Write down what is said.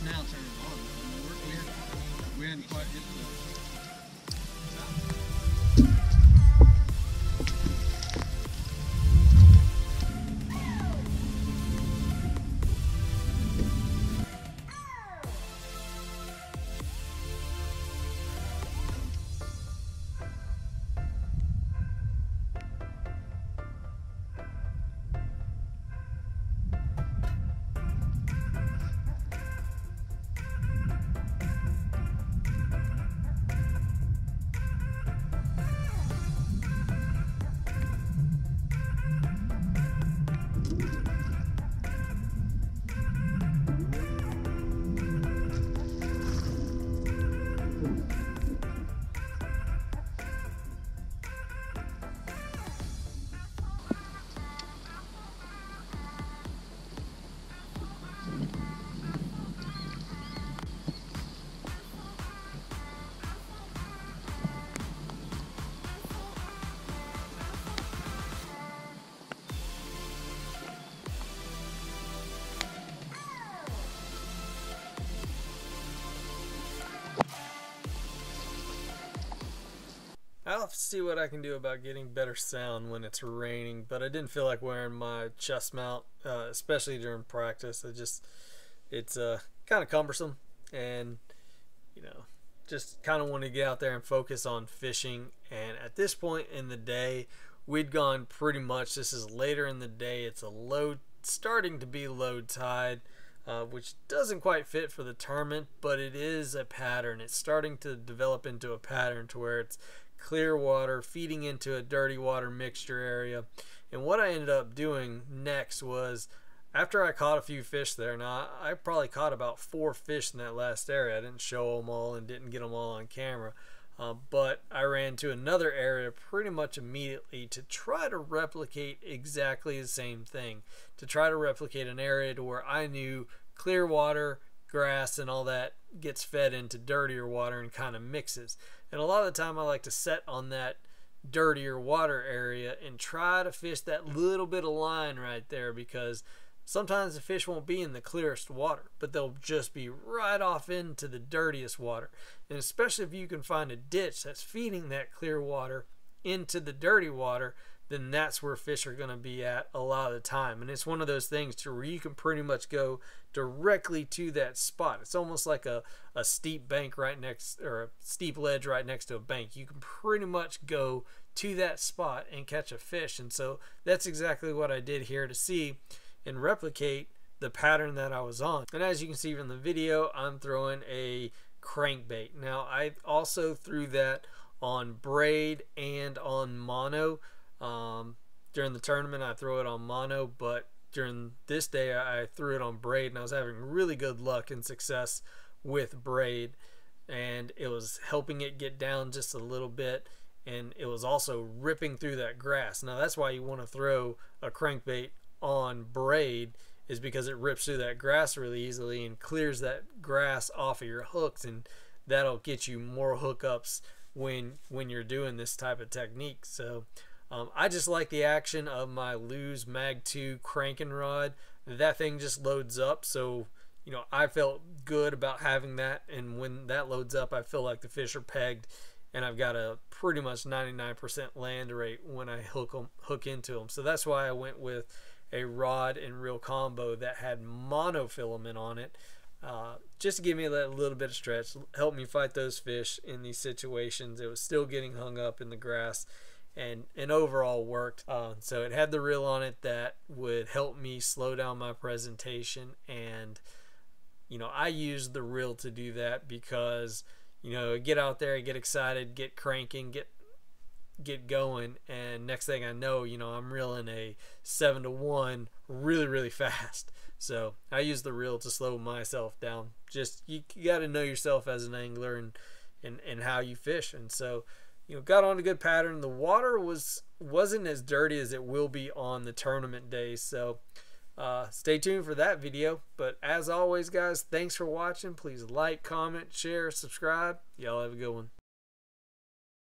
Now turn it on. I mean, we hadn't quite hit the I'll have to see what I can do about getting better sound when it's raining, but I didn't feel like wearing my chest mount, especially during practice. It's kind of cumbersome, and just kind of want to get out there and focus on fishing. And at this point in the day, we'd gone pretty much, this is later in the day, it's starting to be low tide, which doesn't quite fit for the tournament, but it is a pattern. It's starting to develop into a pattern to where it's clear water feeding into a dirty water mixture area. And what I ended up doing next was, after I caught a few fish there, now I probably caught about 4 fish in that last area. I didn't show them all and didn't get them all on camera, but I ran to another area pretty much immediately to try to replicate exactly the same thing, to try to replicate an area to where I knew clear water, grass, and all that gets fed into dirtier water and kind of mixes. And a lot of the time I like to set on that dirtier water area and try to fish that little bit of line right there, because sometimes the fish won't be in the clearest water, but they'll just be right off into the dirtiest water. And especially if you can find a ditch that's feeding that clear water into the dirty water, then that's where fish are going to be at a lot of the time. And it's one of those things to where you can pretty much go directly to that spot. It's almost like a steep bank right next, or a steep ledge right next to a bank. You can pretty much go to that spot and catch a fish. And so that's exactly what I did here to see and replicate the pattern that I was on. And as you can see from the video, I'm throwing a crankbait. Now I also threw that on braid and on mono. During the tournament I throw it on mono, but during this day I threw it on braid, and I was having really good luck and success with braid, and it was helping it get down just a little bit, and it was also ripping through that grass. Now that's why you want to throw a crankbait on braid, is because it rips through that grass really easily and clears that grass off of your hooks, and that'll get you more hookups when you're doing this type of technique. So I just like the action of my Lew's Mag 2 cranking rod. That thing just loads up, so I felt good about having that, and when that loads up I feel like the fish are pegged, and I've got a pretty much 99% land rate when I hook into them. So that's why I went with a rod and reel combo that had monofilament on it, just to give me that little bit of stretch, help me fight those fish in these situations. It was still getting hung up in the grass, and overall worked. So it had the reel on it that would help me slow down my presentation, and you know, I used the reel to do that because, you know, get out there, get excited, get cranking, get going, and next thing I know, you know, I'm reeling a 7-to-1 really fast. So I use the reel to slow myself down. Just you got to know yourself as an angler and how you fish. And so, you know, got on a good pattern. The water wasn't as dirty as it will be on the tournament days. So stay tuned for that video. But as always, guys, thanks for watching. Please like, comment, share, subscribe. Y'all have a good one.